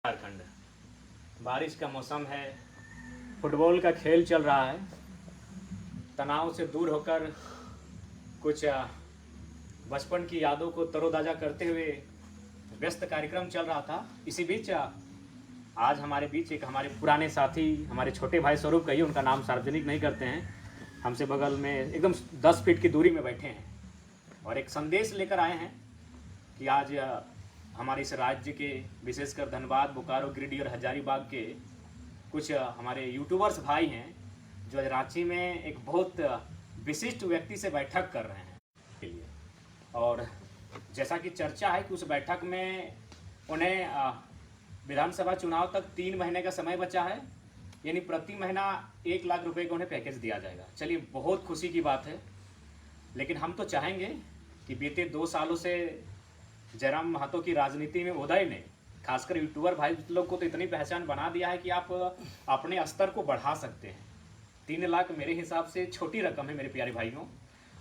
झारखंड बारिश का मौसम है, फुटबॉल का खेल चल रहा है। तनाव से दूर होकर कुछ बचपन की यादों को तरोताज़ा करते हुए व्यस्त कार्यक्रम चल रहा था। इसी बीच आज हमारे बीच एक हमारे पुराने साथी, हमारे छोटे भाई स्वरूप कहिए, उनका नाम सार्वजनिक नहीं करते हैं, हमसे बगल में एकदम 10 फीट की दूरी में बैठे हैं और एक संदेश लेकर आए हैं कि आज हमारे इस राज्य के, विशेषकर धनबाद, बोकारो, गिरिडीह और हजारीबाग के कुछ हमारे यूट्यूबर्स भाई हैं जो आज रांची में एक बहुत विशिष्ट व्यक्ति से बैठक कर रहे हैं के लिए। और जैसा कि चर्चा है कि उस बैठक में उन्हें विधानसभा चुनाव तक 3 महीने का समय बचा है, यानी प्रति महीना 1 लाख रुपए का उन्हें पैकेज दिया जाएगा। चलिए, बहुत खुशी की बात है, लेकिन हम तो चाहेंगे कि बीते 2 सालों से जयराम महतो की राजनीति में उदय ने खासकर यूट्यूबर भाई लोग को तो इतनी पहचान बना दिया है कि आप अपने स्तर को बढ़ा सकते हैं। 3 लाख मेरे हिसाब से छोटी रकम है मेरे प्यारे भाइयों,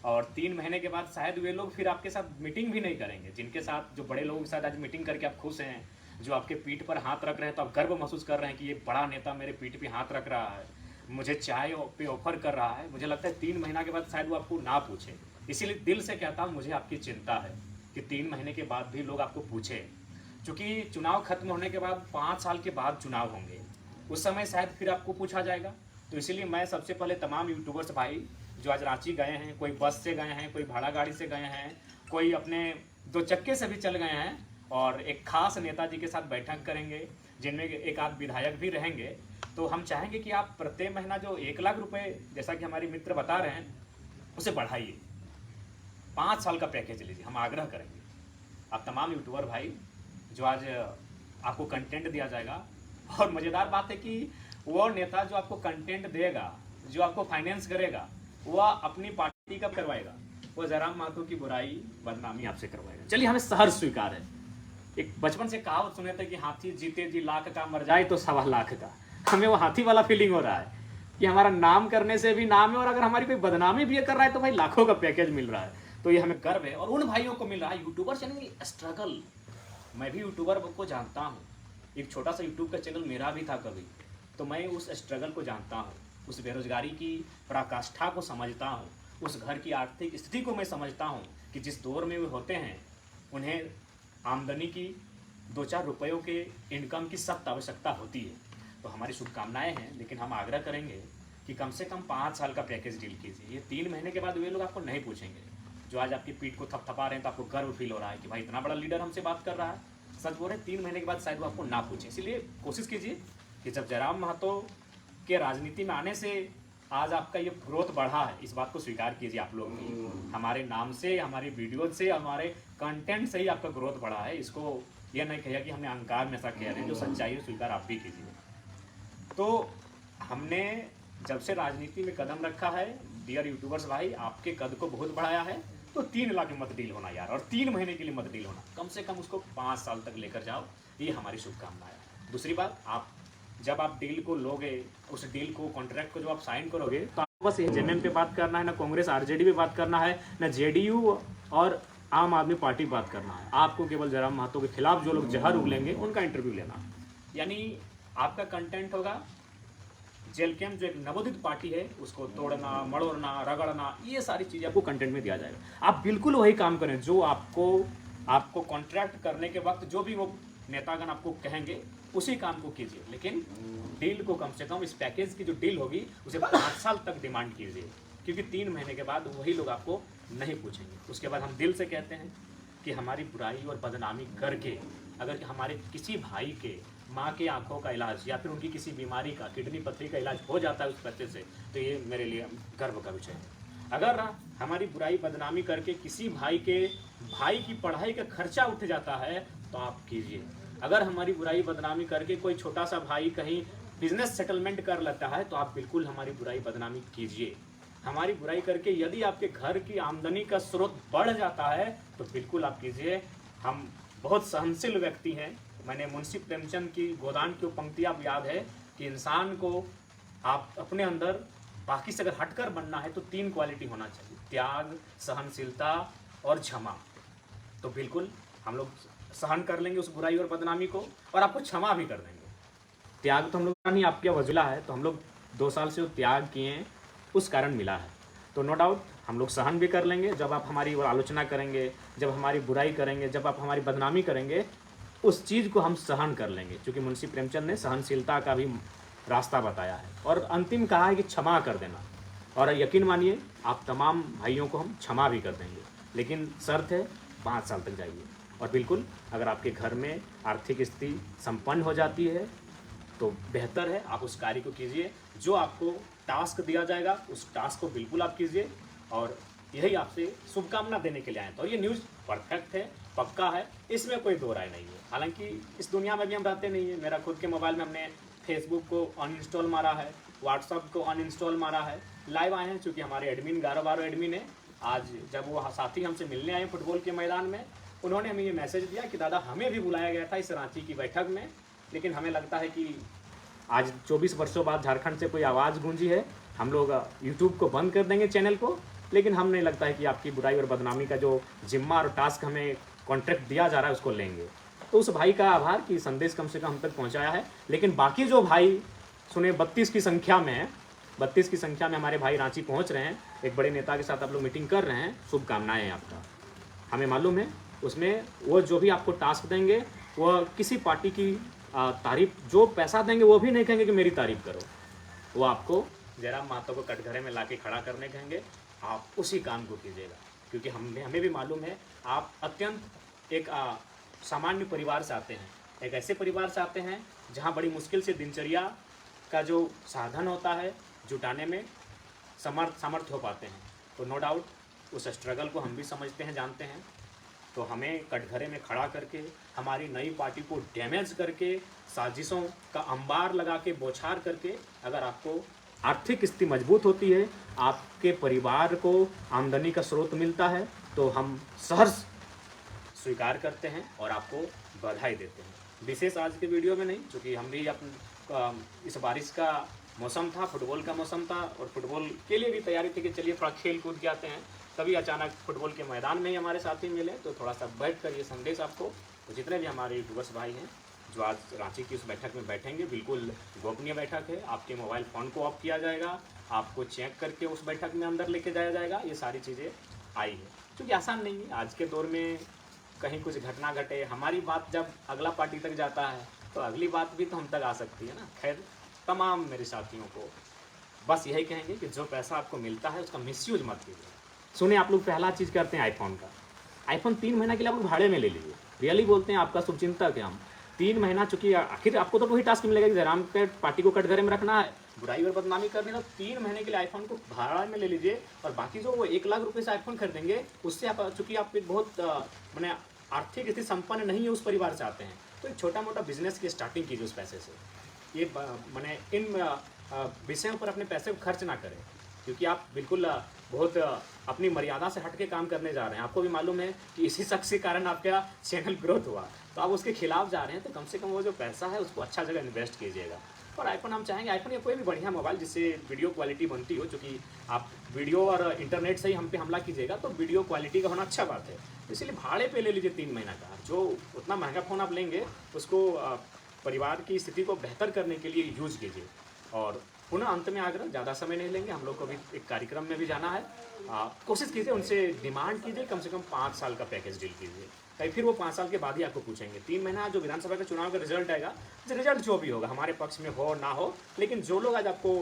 और 3 महीने के बाद शायद वे लोग फिर आपके साथ मीटिंग भी नहीं करेंगे। जिनके साथ, जो बड़े लोगों के साथ आज मीटिंग करके आप खुश हैं, जो आपके पीठ पर हाथ रख रहे हैं, तो आप गर्व महसूस कर रहे हैं कि ये बड़ा नेता मेरे पीठ पर हाथ रख रहा है, मुझे चाय पे ऑफर कर रहा है। मुझे लगता है 3 महीना के बाद शायद वो आपको ना पूछे। इसीलिए दिल से कहता हूँ, मुझे आपकी चिंता है कि 3 महीने के बाद भी लोग आपको पूछे, क्योंकि चुनाव खत्म होने के बाद 5 साल के बाद चुनाव होंगे, उस समय शायद फिर आपको पूछा जाएगा। तो इसीलिए मैं सबसे पहले तमाम यूट्यूबर्स भाई जो आज रांची गए हैं, कोई बस से गए हैं, कोई भाड़ा गाड़ी से गए हैं, कोई अपने 2 चक्के से भी चल गए हैं, और एक खास नेताजी के साथ बैठक करेंगे जिनमें एक आध विधायक भी रहेंगे। तो हम चाहेंगे कि आप प्रति महीना जो 1 लाख रुपये, जैसा कि हमारे मित्र बता रहे हैं, उसे बढ़ाइए, 5 साल का पैकेज लीजिए। हम आग्रह करेंगे आप तमाम यूट्यूबर भाई जो आज आपको कंटेंट दिया जाएगा। और मज़ेदार बात है कि वो नेता जो आपको कंटेंट देगा, जो आपको फाइनेंस करेगा, वह अपनी पार्टी का करवाएगा, वो जयराम महतो की बुराई, बदनामी आपसे करवाएगा। चलिए, हमें सहर्ष स्वीकार है। एक बचपन से कहावत सुने थे कि हाथी जीते जी लाख का, मर जाए तो 1.25 लाख का। हमें वो हाथी वाला फीलिंग हो रहा है कि हमारा नाम करने से भी नाम है, और अगर हमारी कोई बदनामी भी कर रहा है तो भाई लाखों का पैकेज मिल रहा है। तो ये हमें गर्व है, और उन भाइयों को मिल रहा है यूट्यूबर यानी स्ट्रगल। मैं भी यूट्यूबर को जानता हूँ, एक छोटा सा यूट्यूब का चैनल मेरा भी था कभी, तो मैं उस स्ट्रगल को जानता हूँ, उस बेरोजगारी की पराकाष्ठा को समझता हूँ, उस घर की आर्थिक स्थिति को मैं समझता हूँ कि जिस दौर में वे होते हैं उन्हें आमदनी की 2-4 रुपयों के इनकम की सख्त आवश्यकता होती है। तो हमारी शुभकामनाएं हैं, लेकिन हम आग्रह करेंगे कि कम से कम 5 साल का पैकेज डील कीजिए। ये 3 महीने के बाद वे लोग आपको नहीं पूछेंगे। जो आज आपकी पीठ को थपथपा रहे हैं तो आपको गर्व फील हो रहा है कि भाई इतना बड़ा लीडर हमसे बात कर रहा है, सच बोल रहे हैं, 3 महीने के बाद शायद वो आपको ना पूछे। इसीलिए कोशिश कीजिए कि जब जयराम महतो के राजनीति में आने से आज आपका ये ग्रोथ बढ़ा है, इस बात को स्वीकार कीजिए आप लोग भी। हमारे नाम से, हमारे वीडियो से, हमारे कंटेंट से ही आपका ग्रोथ बढ़ा है। इसको यह नहीं कहिए कि हमने अहंकार में ऐसा कह रहे हैं, जो सच्चाई है स्वीकार आप भी कीजिए। तो हमने जब से राजनीति में कदम रखा है, डियर यूट्यूबर्स भाई, आपके कद को बहुत बढ़ाया है। तो 3 लाख में मत डील होना यार, और 3 महीने के लिए मत डील होना, कम से कम उसको 5 साल तक लेकर जाओ। ये हमारी शुभकामनाएं है। दूसरी बात, आप जब आप डील को लोगे, उस डील को, कॉन्ट्रैक्ट को जब आप साइन करोगे, तो आपको बस जेएमएम पे बात करना है, ना कांग्रेस आरजेडी पे बात करना है, ना जेडीयू और आम आदमी पार्टी बात करना है। आपको केवल जयराम महतो के खिलाफ जो लोग जहर उगलेंगे उनका इंटरव्यू लेना। यानी आपका कंटेंट होगा जेल कैंप, जो एक नवोदित पार्टी है, उसको तोड़ना, मड़ोड़ना, रगड़ना, ये सारी चीज़ें आपको कंटेंट में दिया जाएगा। आप बिल्कुल वही काम करें जो आपको कॉन्ट्रैक्ट करने के वक्त जो भी वो नेतागण आपको कहेंगे, उसी काम को कीजिए। लेकिन डील को कम से कम, इस पैकेज की जो डील होगी उसे 5 साल तक डिमांड कीजिए, क्योंकि 3 महीने के बाद वही लोग आपको नहीं पूछेंगे। उसके बाद हम दिल से कहते हैं कि हमारी बुराई और बदनामी करके अगर हमारे किसी भाई के माँ के आंखों का इलाज या फिर उनकी किसी बीमारी का, किडनी पथरी का इलाज हो जाता है उस पैसे से, तो ये मेरे लिए गर्व का विषय है। अगर हमारी बुराई बदनामी करके किसी भाई की पढ़ाई का खर्चा उठ जाता है तो आप कीजिए। अगर हमारी बुराई बदनामी करके कोई छोटा सा भाई कहीं बिजनेस सेटलमेंट कर लेता है तो आप बिल्कुल हमारी बुराई बदनामी कीजिए। हमारी बुराई करके यदि आपके घर की आमदनी का स्रोत बढ़ जाता है तो बिल्कुल आप कीजिए। हम बहुत सहनशील व्यक्ति हैं। मैंने मुंशी प्रेमचंद की गोदान की पंक्तियाँ याद है कि इंसान को आप अपने अंदर बाकी से अगर हटकर बनना है तो 3 क्वालिटी होना चाहिए, त्याग, सहनशीलता और क्षमा। तो बिल्कुल हम लोग सहन कर लेंगे उस बुराई और बदनामी को, और आपको क्षमा भी कर देंगे। त्याग तो हम लोग का नहीं, आपके वजूला है, तो हम लोग 2 साल से त्याग किए उस कारण मिला है। तो नो डाउट हम लोग सहन भी कर लेंगे। जब आप हमारी आलोचना करेंगे, जब हमारी बुराई करेंगे, जब आप हमारी बदनामी करेंगे, उस चीज़ को हम सहन कर लेंगे, क्योंकि मुंशी प्रेमचंद ने सहनशीलता का भी रास्ता बताया है। और अंतिम कहा है कि क्षमा कर देना, और यकीन मानिए आप तमाम भाइयों को हम क्षमा भी कर देंगे, लेकिन शर्त है 5 साल तक जाइए। और बिल्कुल अगर आपके घर में आर्थिक स्थिति संपन्न हो जाती है तो बेहतर है आप उस कार्य को कीजिए। जो आपको टास्क दिया जाएगा उस टास्क को बिल्कुल आप कीजिए, और यही आपसे शुभकामना देने के लिए आए। तो ये न्यूज़ परफेक्ट है, पक्का है, इसमें कोई दो राय नहीं है। हालांकि इस दुनिया में भी हम रहते नहीं है। मेरा खुद के मोबाइल में हमने फेसबुक को अनइंस्टॉल मारा है, व्हाट्सअप को अनइंस्टॉल मारा है। लाइव आए हैं चूँकि हमारे एडमिन 11-12 एडमिन है। आज जब वो साथी हमसे मिलने आए फुटबॉल के मैदान में, उन्होंने हमें ये मैसेज दिया कि दादा हमें भी बुलाया गया था इस रांची की बैठक में, लेकिन हमें लगता है कि आज 24 वर्षों बाद झारखंड से कोई आवाज़ गूंजी है, हम लोग यूट्यूब को बंद कर देंगे चैनल को, लेकिन हम नहीं लगता है कि आपकी बुराई और बदनामी का जो जिम्मा और टास्क हमें कॉन्ट्रैक्ट दिया जा रहा है उसको लेंगे। तो उस भाई का आभार कि संदेश कम से कम हम तक पहुंचाया है। लेकिन बाकी जो भाई सुने 32 की संख्या में 32 की संख्या में हमारे भाई रांची पहुंच रहे हैं, एक बड़े नेता के साथ आप लोग मीटिंग कर रहे हैं, शुभकामनाएं हैं आपका। हमें मालूम है उसमें वो जो भी आपको टास्क देंगे वह किसी पार्टी की तारीफ, जो पैसा देंगे वो भी नहीं कहेंगे कि मेरी तारीफ करो, वो आपको जयराम महतो को कटघरे में लाके खड़ा करने कहेंगे। आप उसी काम को कीजिएगा, क्योंकि हमें भी मालूम है आप अत्यंत एक सामान्य परिवार से आते हैं, एक ऐसे परिवार से आते हैं जहाँ बड़ी मुश्किल से दिनचर्या का जो साधन होता है जुटाने में समर्थ हो पाते हैं। तो नो डाउट उस स्ट्रगल को हम भी समझते हैं, जानते हैं। तो हमें कटघरे में खड़ा करके हमारी नई पार्टी को डैमेज करके, साजिशों का अंबार लगा के, बौछार करके, अगर आपको आर्थिक स्थिति मजबूत होती है, आपके परिवार को आमदनी का स्रोत मिलता है, तो हम सहर्ष स्वीकार करते हैं और आपको बधाई देते हैं। विशेष आज के वीडियो में नहीं, क्योंकि हम भी इस बारिश का मौसम था, फुटबॉल का मौसम था, और फुटबॉल के लिए भी तैयारी थी कि चलिए थोड़ा खेल कूद के आते हैं। तभी अचानक फुटबॉल के मैदान में ही हमारे साथी मिले, तो थोड़ा सा बैठ कर ये संदेश आपको, तो जितने भी हमारे यूट्यूबर्स भाई हैं जो आज रांची की उस बैठक में बैठेंगे, बिल्कुल गोपनीय बैठक है। आपके मोबाइल फ़ोन को ऑफ किया जाएगा, आपको चेक करके उस बैठक में अंदर लेके जाया जाएगा। ये सारी चीज़ें आई है, क्योंकि आसान नहीं है आज के दौर में कहीं कुछ घटना घटे, हमारी बात जब अगला पार्टी तक जाता है तो अगली बात भी तो हम तक आ सकती है ना। खैर, तमाम मेरे साथियों को बस यही कहेंगे कि जो पैसा आपको मिलता है उसका मिसयूज मत कीजिए। सुने, आप लोग पहला चीज़ करते हैं आईफोन का। आईफोन 3 महीना के लिए आप लोग भाड़े में ले लीजिए। रियली बोलते हैं, आपका शुभचिंतक है हम। 3 महीना, चूंकि आखिर आपको तो वही टास्क मिलेगा कि जयराम के पार्टी को कटघरे में रखना है, बुराई और बदनामी करनी, तो 3 महीने के लिए आईफोन को भाड़ा में ले लीजिए। और बाकी जो वो 1 लाख रुपये से आईफोन खरीदेंगे, उससे आप, चूँकि आप एक बहुत मैंने आर्थिक स्थिति संपन्न नहीं है उस परिवार से आते हैं, तो एक छोटा मोटा बिजनेस की स्टार्टिंग कीजिए उस पैसे से। ये मैंने इन विषयों पर अपने पैसे को खर्च ना करें, क्योंकि आप बिल्कुल बहुत अपनी मर्यादा से हट के काम करने जा रहे हैं। आपको भी मालूम है कि इसी शख्स के कारण आपका चैनल ग्रोथ हुआ, तो आप उसके खिलाफ जा रहे हैं, तो कम से कम वो जो पैसा है उसको अच्छा जगह इन्वेस्ट कीजिएगा। और आईफोन हम चाहेंगे, आईफोन या कोई भी बढ़िया मोबाइल जिससे वीडियो क्वालिटी बनती हो, क्योंकि आप वीडियो और इंटरनेट से ही हम पे हमला कीजिएगा तो वीडियो क्वालिटी का होना अच्छा बात है। इसलिए भाड़े पे ले लीजिए 3 महीना का। जो उतना महंगा फ़ोन आप लेंगे उसको परिवार की स्थिति को बेहतर करने के लिए यूज़ कीजिए। और पुनः अंत में आग्रह, ज़्यादा समय नहीं लेंगे, हम लोग को भी एक कार्यक्रम में भी जाना है। कोशिश कीजिए, उनसे डिमांड कीजिए, कम से कम 5 साल का पैकेज डील कीजिए, कहीं फिर वो 5 साल के बाद ही आपको पूछेंगे। 3 महीना जो विधानसभा का चुनाव का रिजल्ट आएगा, रिजल्ट जो भी होगा हमारे पक्ष में हो ना हो, लेकिन जो लोग आज आपको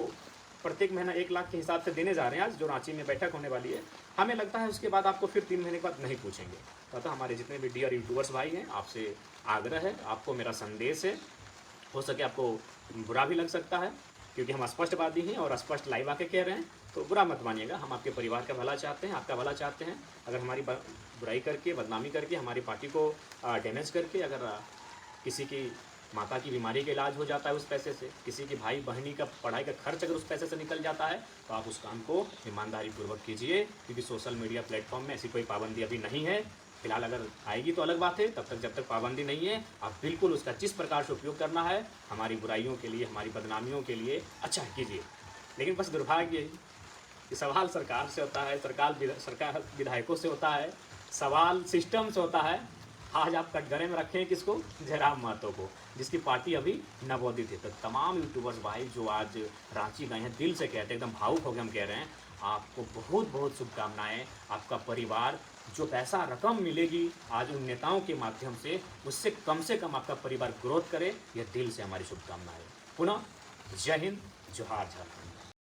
प्रत्येक महीना 1 लाख के हिसाब से देने जा रहे हैं, आज जो रांची में बैठक होने वाली है, हमें लगता है उसके बाद आपको फिर 3 महीने के बाद नहीं पूछेंगे। तो हमारे जितने भी डियर यूट्यूबर्स भाई हैं, आपसे आग्रह है, आपको मेरा संदेश है, हो सके आपको बुरा भी लग सकता है, क्योंकि हम स्पष्टवादी हैं और स्पष्ट लाइव आके कह रहे हैं, तो बुरा मत मानिएगा। हम आपके परिवार का भला चाहते हैं, आपका भला चाहते हैं। अगर हमारी बुराई करके, बदनामी करके, हमारी पार्टी को डैमेज करके, अगर किसी की माता की बीमारी का इलाज हो जाता है उस पैसे से, किसी की भाई बहनी का पढ़ाई का खर्च अगर उस पैसे से निकल जाता है, तो आप उस काम को ईमानदारी पूर्वक कीजिए, क्योंकि सोशल मीडिया प्लेटफॉर्म में ऐसी कोई पाबंदी अभी नहीं है। फिलहाल अगर आएगी तो अलग बात है, तब तक जब तक पाबंदी नहीं है, आप बिल्कुल उसका जिस प्रकार से उपयोग करना है हमारी बुराइयों के लिए, हमारी बदनामियों के लिए अच्छा कीजिए। लेकिन बस दुर्भाग्य है कि सवाल सरकार से होता है, सरकार विधायकों से होता है, सवाल सिस्टम से होता है, आज आप कटघरे में रखे हैं किसको? जयराम महतो को, जिसकी पार्टी अभी नवोदित है। तो तमाम यूट्यूबर्स भाई जो आज रांची गए हैं, दिल से कहते हैं, एकदम भावुक होकर हम कह रहे हैं, आपको बहुत बहुत शुभकामनाएं। आपका परिवार जो पैसा रकम मिलेगी आज उन नेताओं के माध्यम से कम आपका परिवार ग्रोथ करे, यह दिल से हमारी शुभकामनाएं। पुनः जय हिंद, जोहार झारखंड।